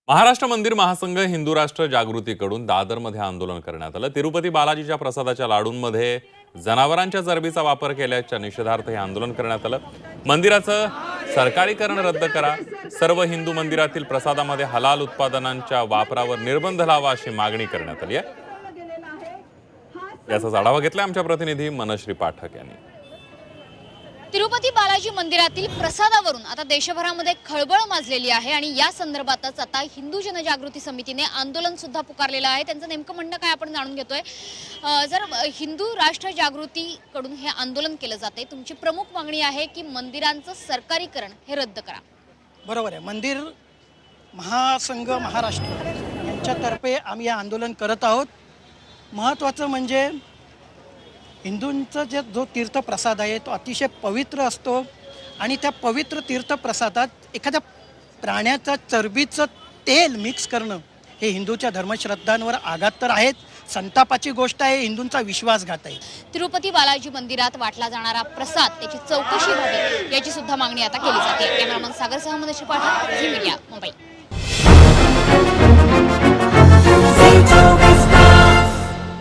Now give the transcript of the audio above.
महाराष्ट्र मंदिर महासंघ हिंदू राष्ट्र जागृतीकडून दादरमध्ये आंदोलन करण्यात आलं। तिरुपती बालाजीच्या प्रसादाच्या लाडूंमध्ये जनावरांच्या चरबीचा वापर केल्याच्या निषेधार्थ हे आंदोलन करण्यात आलं। मंदिराचं सरकारीकरण रद्द करा, सर्व हिंदू मंदिरातील प्रसादामध्ये हलाल उत्पादनांच्या वापरावर निर्बंध लावा अशी मागणी करण्यात आली आहे। याचा आढावा घेतला आमच्या प्रतिनिधी मनश्री पाठक यांनी। तिरुपती बालाजी मंदिरातील प्रसादावरून आता देशभरामध्ये खळबळ माजलेली आहे आणि या संदर्भातच आता हिंदू जनजागृती समितीने आंदोलन सुद्धा पुकारलेलं आहे। त्यांचं नेमकं म्हणणं काय आपण जाणून घेतोय। जर हिंदू राष्ट्र जागृतीकडून हे आंदोलन केलं जाते, तुमची प्रमुख मागणी आहे की मंदिरांचं सरकारीकरण हे रद्द करा। बरोबर आहे। मंदिर महासंघ महाराष्ट्र यांच्यातर्फे आम्ही हे आंदोलन करत आहोत। महत्त्वाचं म्हणजे हिंदूंचा जो तीर्थप्रसाद आहे तो अतिशय पवित्र असतो आणि त्या पवित्र तीर्थप्रसादात एखाद्या प्राण्याचा चरबीचं तेल मिक्स करणं हे हिंदूच्या धर्मश्रद्धांवर आघात तर आहेत, संतापाची गोष्ट आहे, हिंदूंचा विश्वासघात आहे। तिरुपती बालाजी मंदिरात वाटला जाणारा प्रसाद त्याची चौकशी व्हावी याची सुद्धा मागणी आता केली जाते। कॅमेरामन सागरसह मनश्री पाठक, झी मीडिया, मुंबई।